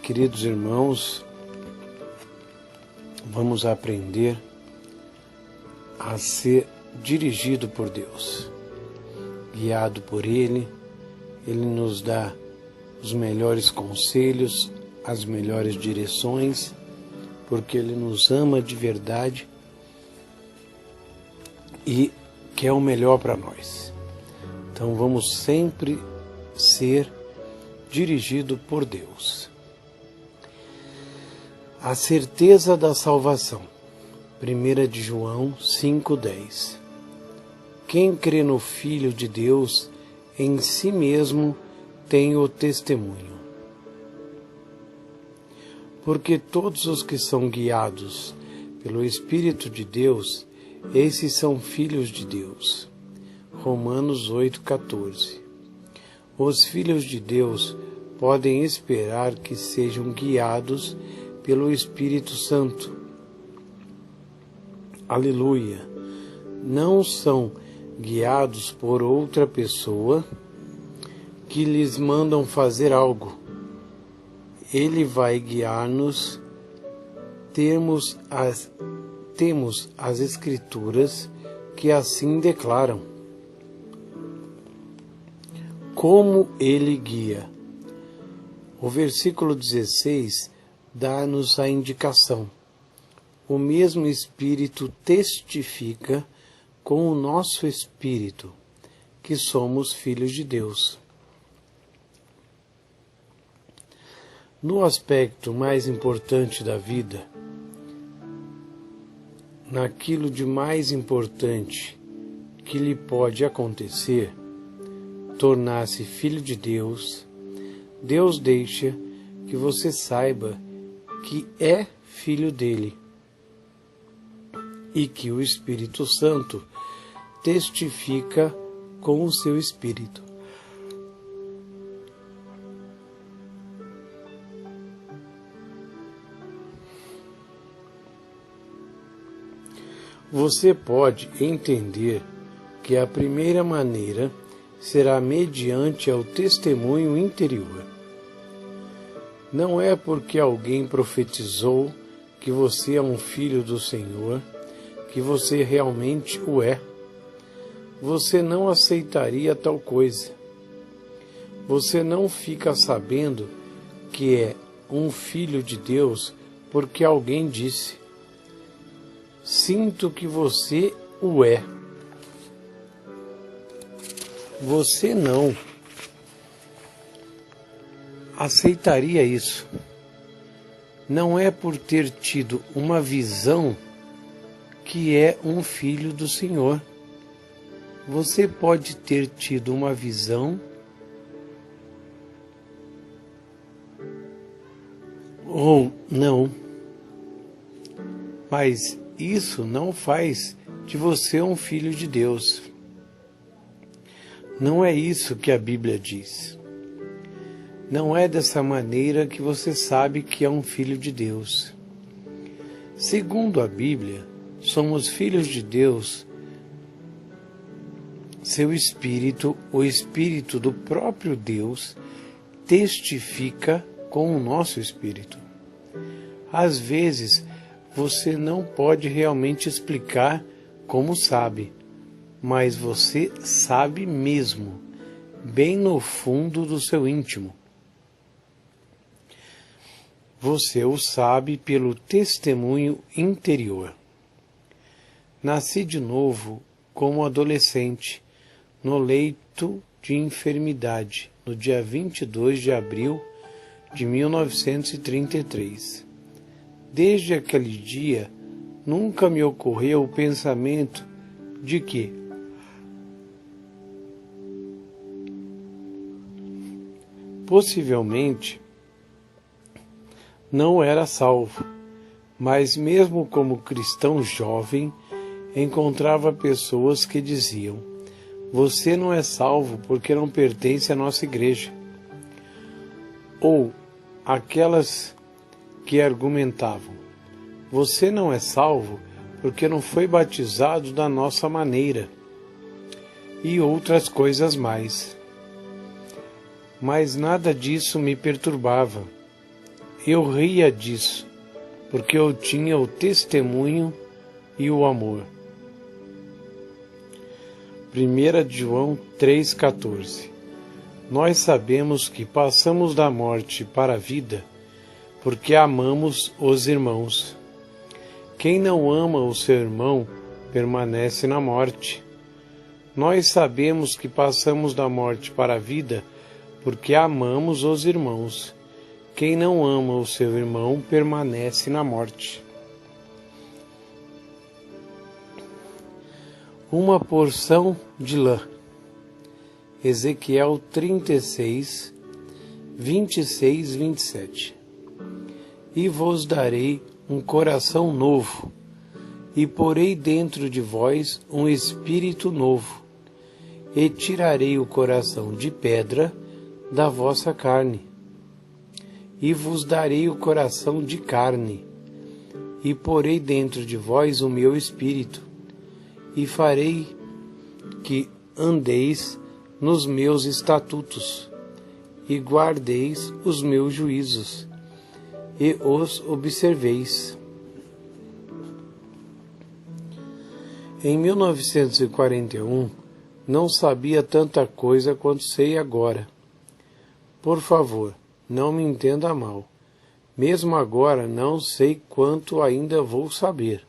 Queridos irmãos, vamos aprender a ser dirigido por Deus, guiado por Ele. Ele nos dá os melhores conselhos, as melhores direções, porque Ele nos ama de verdade e quer o melhor para nós. Então vamos sempre ser dirigido por Deus. A certeza da salvação. 1 de João 5,10. Quem crê no Filho de Deus, em si mesmo tem o testemunho. Porque todos os que são guiados pelo Espírito de Deus, esses são filhos de Deus. Romanos 8,14. Os filhos de Deus podem esperar que sejam guiados pelo Espírito Santo. Aleluia! Não são guiados por outra pessoa que lhes mandam fazer algo. Ele vai guiar-nos. Temos as Escrituras que assim declaram. Como Ele guia. O versículo 16 dá-nos a indicação. O mesmo Espírito testifica com o nosso espírito que somos filhos de Deus. No aspecto mais importante da vida, naquilo de mais importante que lhe pode acontecer, tornar-se filho de Deus, Deus deixa que você saiba que é filho dele e que o Espírito Santo testifica com o seu espírito. Você pode entender que a primeira maneira será mediante ao testemunho interior. Não é porque alguém profetizou que você é um filho do Senhor, que você realmente o é. Você não aceitaria tal coisa. Você não fica sabendo que é um filho de Deus porque alguém disse. Sinto que você o é. Você não aceitaria isso. Não é por ter tido uma visão que é um filho do Senhor. Você pode ter tido uma visão ou não, mas isso não faz de você um filho de Deus. Não é isso que a Bíblia diz. Não é dessa maneira que você sabe que é um filho de Deus. Segundo a Bíblia, somos filhos de Deus. Seu Espírito, o Espírito do próprio Deus, testifica com o nosso Espírito. Às vezes, você não pode realmente explicar como sabe, mas você sabe mesmo, bem no fundo do seu íntimo. Você o sabe pelo testemunho interior. Nasci de novo como adolescente, no leito de enfermidade, no dia 22 de abril de 1933. Desde aquele dia, nunca me ocorreu o pensamento de que possivelmente não era salvo, mas mesmo como cristão jovem, encontrava pessoas que diziam: você não é salvo porque não pertence à nossa igreja. Ou aquelas que argumentavam: você não é salvo porque não foi batizado da nossa maneira. E outras coisas mais. Mas nada disso me perturbava. eu ria disso, porque eu tinha o testemunho e o amor. 1 João 3,14. Nós sabemos que passamos da morte para a vida, porque amamos os irmãos. Quem não ama o seu irmão permanece na morte. Nós sabemos que passamos da morte para a vida, porque amamos os irmãos. Quem não ama o seu irmão permanece na morte. Uma porção de lã. Ezequiel 36, 26, 27. E vos darei um coração novo, e porei dentro de vós um espírito novo, e tirarei o coração de pedra da vossa carne, e vos darei o coração de carne, e porei dentro de vós o meu espírito, e farei que andeis nos meus estatutos, e guardeis os meus juízos, e os observeis. Em 1941, não sabia tanta coisa quanto sei agora. Por favor, não me entenda mal. Mesmo agora não sei quanto ainda vou saber.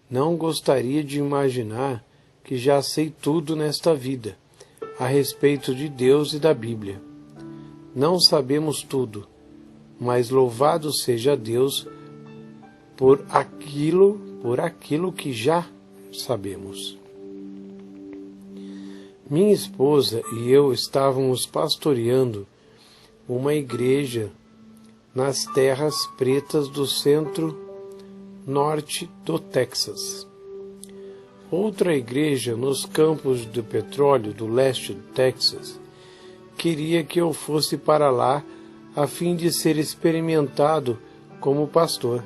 Não gostaria de imaginar que já sei tudo nesta vida, a respeito de Deus e da Bíblia. Não sabemos tudo, mas louvado seja Deus por aquilo que já sabemos. Minha esposa e eu estávamos pastoreando uma igreja nas terras pretas do centro-norte do Texas. Outra igreja nos campos de petróleo do leste do Texas queria que eu fosse para lá a fim de ser experimentado como pastor.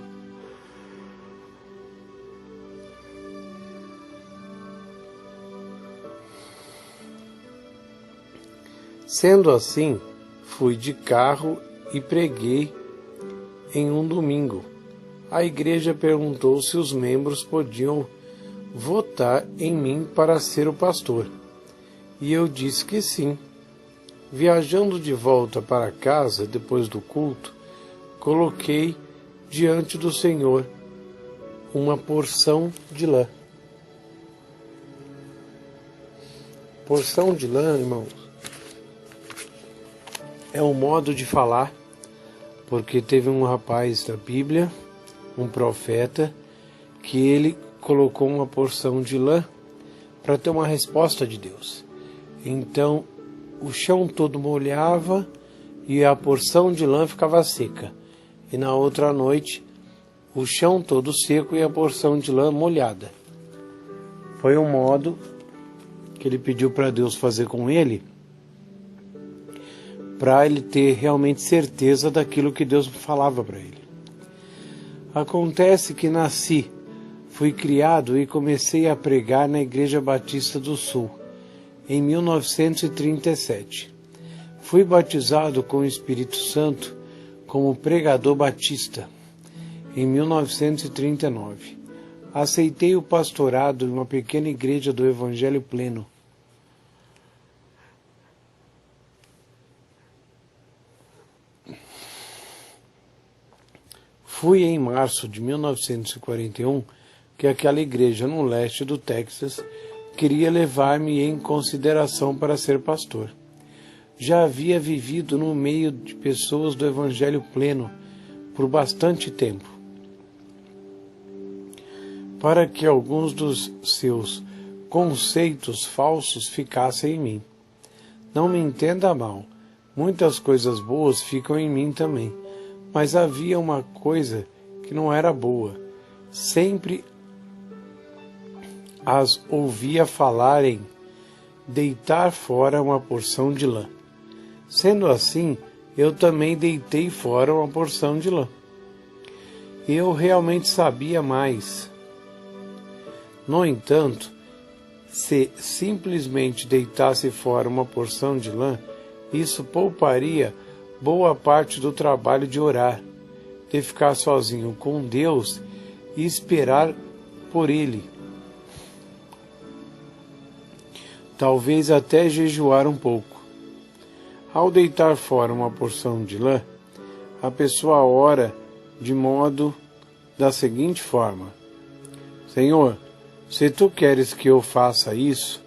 Sendo assim, fui de carro e preguei em um domingo. A igreja perguntou se os membros podiam votar em mim para ser o pastor, e eu disse que sim. Viajando de volta para casa depois do culto, coloquei diante do Senhor uma porção de lã. Porção de lã, irmãos, é um modo de falar, porque teve um rapaz da Bíblia, um profeta, que ele colocou uma porção de lã para ter uma resposta de Deus. Então, o chão todo molhava e a porção de lã ficava seca. E na outra noite, o chão todo seco e a porção de lã molhada. Foi um modo que ele pediu para Deus fazer com ele, para ele ter realmente certeza daquilo que Deus falava para ele. Acontece que nasci, fui criado e comecei a pregar na Igreja Batista do Sul, em 1937. Fui batizado com o Espírito Santo como pregador batista, em 1939. Aceitei o pastorado em uma pequena igreja do Evangelho Pleno. Fui em março de 1941 que aquela igreja no leste do Texas queria levar-me em consideração para ser pastor. Já havia vivido no meio de pessoas do Evangelho Pleno por bastante tempo, para que alguns dos seus conceitos falsos ficassem em mim. Não me entenda mal, muitas coisas boas ficam em mim também, mas havia uma coisa que não era boa. Sempre as ouvia falar em deitar fora uma porção de lã. Sendo assim, eu também deitei fora uma porção de lã. Eu realmente sabia mais. No entanto, se simplesmente deitasse fora uma porção de lã, isso pouparia boa parte do trabalho de orar, de ficar sozinho com Deus e esperar por Ele. Talvez até jejuar um pouco. Ao deitar fora uma porção de lã, a pessoa ora de modo da seguinte forma: Senhor, se tu queres que eu faça isso,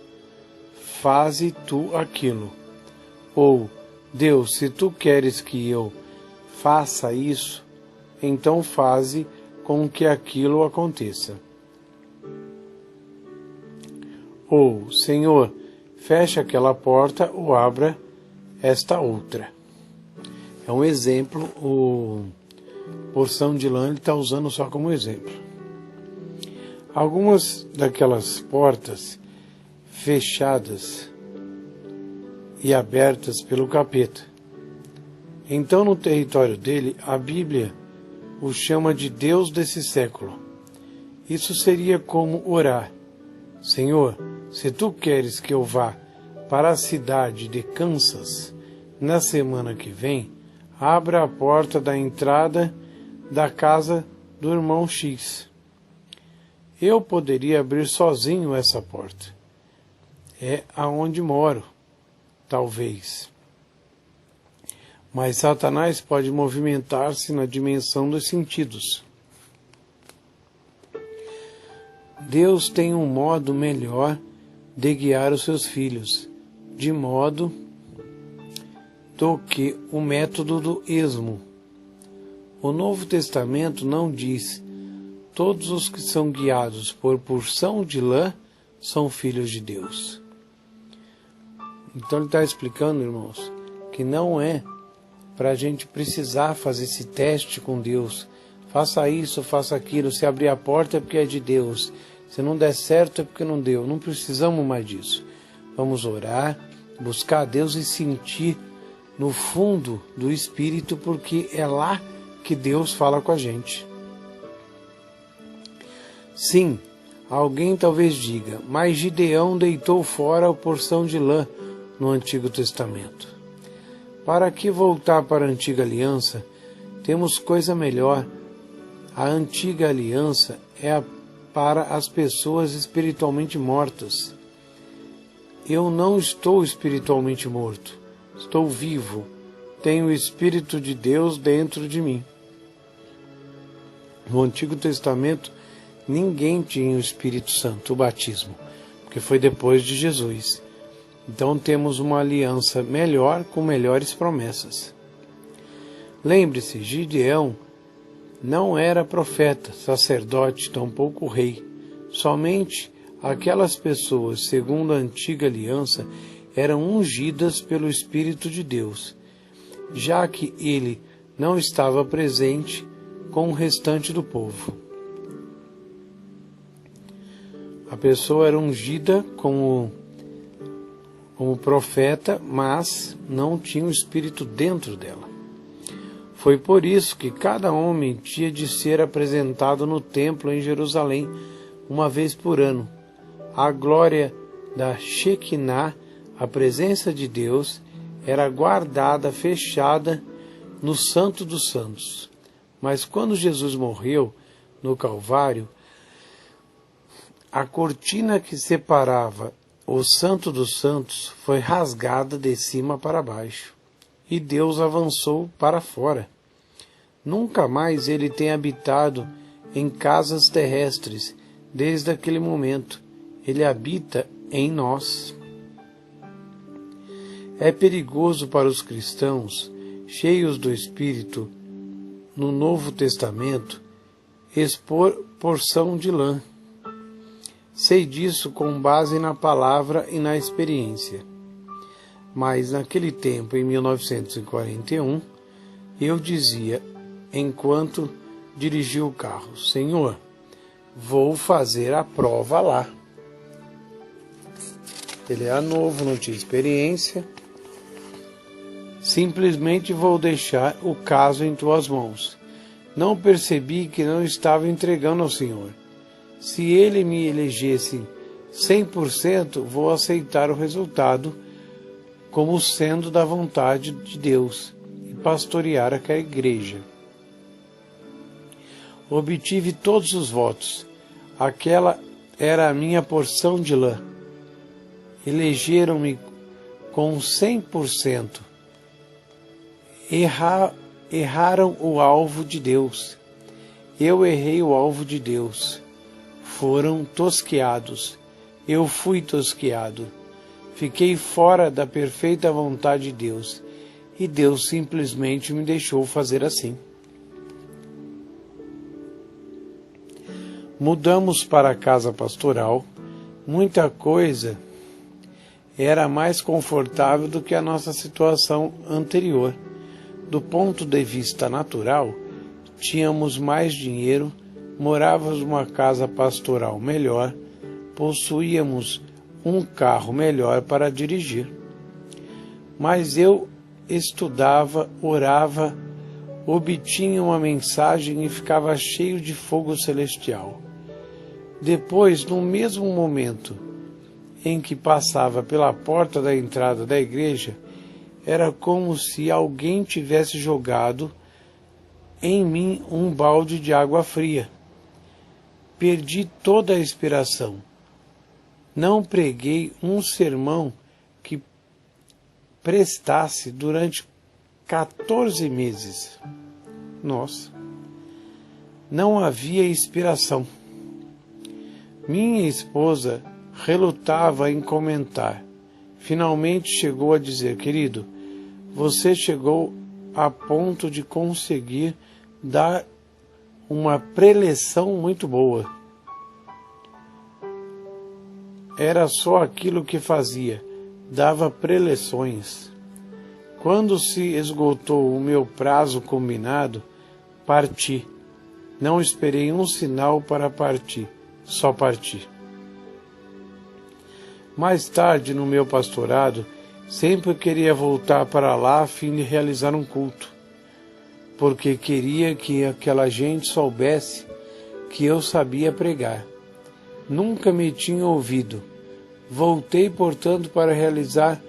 faze tu aquilo. Ou, Deus, se tu queres que eu faça isso, então faze com que aquilo aconteça. Ou, Senhor, feche aquela porta ou abra esta outra. É um exemplo, o porção de lã ele está usando só como exemplo. Algumas daquelas portas fechadas e abertas pelo capeta. Então, no território dele, a Bíblia o chama de Deus desse século. Isso seria como orar: Senhor, se tu queres que eu vá para a cidade de Kansas na semana que vem, abra a porta da entrada da casa do irmão X. Eu poderia abrir sozinho essa porta. É aonde moro, talvez. Mas Satanás pode movimentar-se na dimensão dos sentidos. Deus tem um modo melhor de guiar os seus filhos, de modo do que o método do esmo. O Novo Testamento não diz: todos os que são guiados por porção de lã são filhos de Deus. Então ele está explicando, irmãos, que não é para a gente precisar fazer esse teste com Deus. Faça isso, faça aquilo. Se abrir a porta é porque é de Deus. Se não der certo é porque não deu. Não precisamos mais disso. Vamos orar, buscar a Deus e sentir no fundo do Espírito, porque é lá que Deus fala com a gente. Sim, alguém talvez diga: mas Gideão deitou fora a porção de lã no Antigo Testamento. Para que voltar para a Antiga Aliança? Temos coisa melhor. A Antiga Aliança é para as pessoas espiritualmente mortas. Eu não estou espiritualmente morto. Estou vivo. Tenho o Espírito de Deus dentro de mim. No Antigo Testamento, ninguém tinha o Espírito Santo, o batismo, porque foi depois de Jesus. Então temos uma aliança melhor, com melhores promessas. Lembre-se, Gideão não era profeta, sacerdote, tampouco rei. Somente aquelas pessoas, segundo a antiga aliança, eram ungidas pelo Espírito de Deus, já que ele não estava presente com o restante do povo. A pessoa era ungida como profeta, mas não tinha o Espírito dentro dela. Foi por isso que cada homem tinha de ser apresentado no templo em Jerusalém uma vez por ano. A glória da Shekinah, a presença de Deus, era guardada, fechada no Santo dos Santos. Mas quando Jesus morreu no Calvário, a cortina que separava o Santo dos Santos foi rasgada de cima para baixo, e Deus avançou para fora. Nunca mais ele tem habitado em casas terrestres. Desde aquele momento, ele habita em nós. É perigoso para os cristãos, cheios do Espírito, no Novo Testamento, expor porção de lã. Sei disso com base na palavra e na experiência. Mas naquele tempo, em 1941, eu dizia, enquanto dirigia o carro: Senhor, vou fazer a prova lá. Ele era novo, não tinha experiência. Simplesmente vou deixar o caso em tuas mãos. Não percebi que não estava entregando ao Senhor. Se ele me elegesse 100%, vou aceitar o resultado como sendo da vontade de Deus. E pastorear aquela igreja. Obtive todos os votos. Aquela era a minha porção de lã. Elegeram-me com 100%. Erraram o alvo de Deus. Eu errei o alvo de Deus. Foram tosqueados. Eu fui tosqueado. Fiquei fora da perfeita vontade de Deus. E Deus simplesmente me deixou fazer assim. Mudamos para a casa pastoral. Muita coisa era mais confortável do que a nossa situação anterior. Do ponto de vista natural, tínhamos mais dinheiro, morávamos numa casa pastoral melhor, possuíamos um carro melhor para dirigir. Mas eu estudava, orava, obtinha uma mensagem e ficava cheio de fogo celestial. Depois, no mesmo momento em que passava pela porta da entrada da igreja, era como se alguém tivesse jogado em mim um balde de água fria. Perdi toda a inspiração. Não preguei um sermão que prestasse durante 14 meses. Nossa! Não havia inspiração. Minha esposa relutava em comentar. Finalmente chegou a dizer: querido, você chegou a ponto de conseguir dar uma preleção muito boa. Era só aquilo que fazia, dava preleções. Quando se esgotou o meu prazo combinado, parti. Não esperei um sinal para partir, só parti. Mais tarde, no meu pastorado, sempre queria voltar para lá a fim de realizar um culto, porque queria que aquela gente soubesse que eu sabia pregar. Nunca me tinha ouvido. Voltei, portanto, para realizar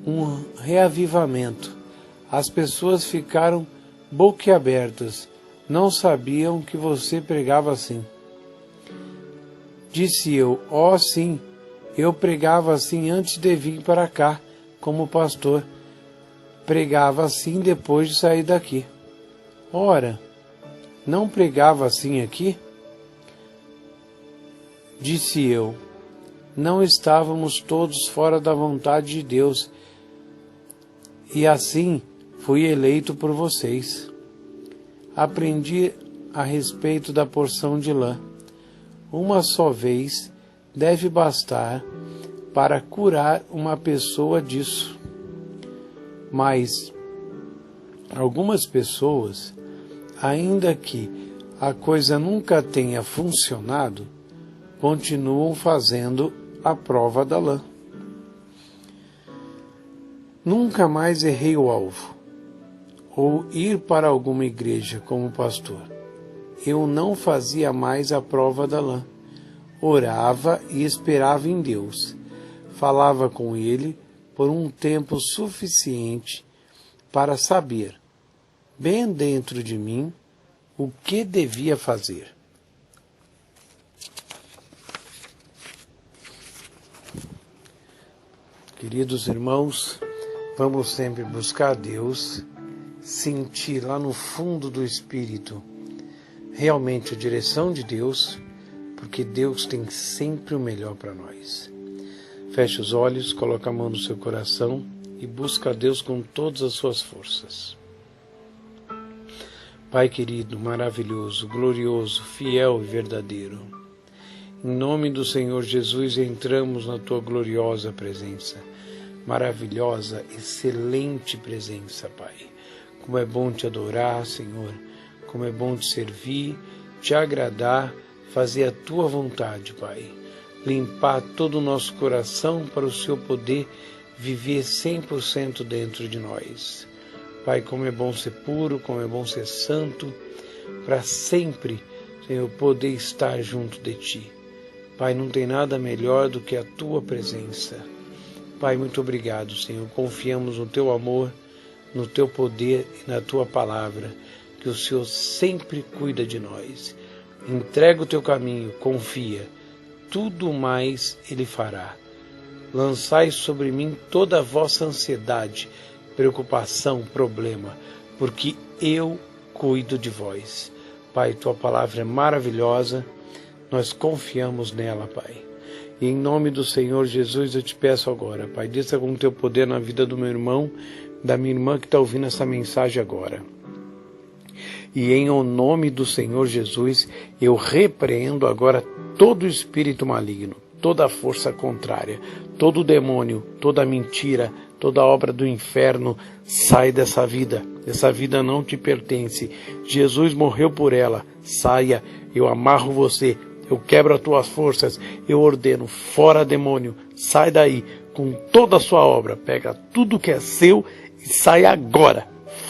um reavivamento. As pessoas ficaram boquiabertas. Não sabiam que você pregava assim. Disse eu: ó, sim, eu pregava assim antes de vir para cá, como pastor. Pregava assim depois de sair daqui. Ora, não pregava assim aqui? Disse eu: não estávamos todos fora da vontade de Deus, e assim fui eleito por vocês. Aprendi a respeito da porção de lã. Uma só vez deve bastar para curar uma pessoa disso. Mas algumas pessoas, ainda que a coisa nunca tenha funcionado, continuam fazendo a prova da lã. Nunca mais errei o alvo, ou ir para alguma igreja como pastor. Eu não fazia mais a prova da lã. Orava e esperava em Deus. Falava com Ele por um tempo suficiente para saber, bem dentro de mim, o que devia fazer. Queridos irmãos, vamos sempre buscar Deus, sentir lá no fundo do Espírito realmente a direção de Deus, porque Deus tem sempre o melhor para nós. Feche os olhos, coloque a mão no seu coração e busca a Deus com todas as suas forças. Pai querido, maravilhoso, glorioso, fiel e verdadeiro, em nome do Senhor Jesus entramos na Tua gloriosa presença, maravilhosa, excelente presença, Pai. Como é bom Te adorar, Senhor, como é bom Te servir, Te agradar, fazer a Tua vontade, Pai. Limpar todo o nosso coração para o Senhor poder viver 100% dentro de nós. Pai, como é bom ser puro, como é bom ser santo, para sempre, Senhor, poder estar junto de Ti. Pai, não tem nada melhor do que a Tua presença. Pai, muito obrigado, Senhor. Confiamos no Teu amor, no teu poder e na tua palavra, que o Senhor sempre cuida de nós. Entrega o teu caminho, confia, tudo mais Ele fará. Lançai sobre mim toda a vossa ansiedade, preocupação, problema, porque eu cuido de vós. Pai, tua palavra é maravilhosa, nós confiamos nela, Pai. E em nome do Senhor Jesus eu te peço agora, Pai, desça com o teu poder na vida do meu irmão, da minha irmã que está ouvindo essa mensagem agora. E em o nome do Senhor Jesus, eu repreendo agora todo o espírito maligno, toda a força contrária, todo o demônio, toda a mentira, toda a obra do inferno, sai dessa vida. Essa vida não te pertence. Jesus morreu por ela. Saia, eu amarro você, eu quebro as tuas forças, eu ordeno, fora demônio, sai daí com toda a sua obra, pega tudo que é seu e sai agora,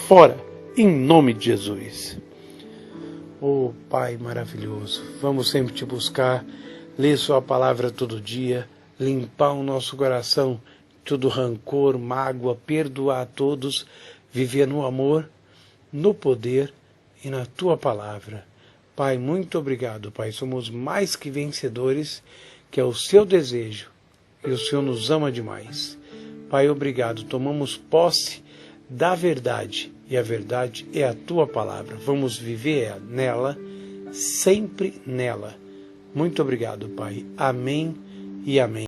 fora. Em nome de Jesus. Oh, Pai maravilhoso, vamos sempre te buscar, ler sua palavra todo dia, limpar o nosso coração, todo rancor, mágoa, perdoar a todos, viver no amor, no poder e na tua palavra. Pai, muito obrigado, Pai, somos mais que vencedores, que é o seu desejo, e o Senhor nos ama demais. Pai, obrigado, tomamos posse da verdade, e a verdade é a tua palavra. Vamos viver nela, sempre nela. Muito obrigado, Pai. Amém e amém.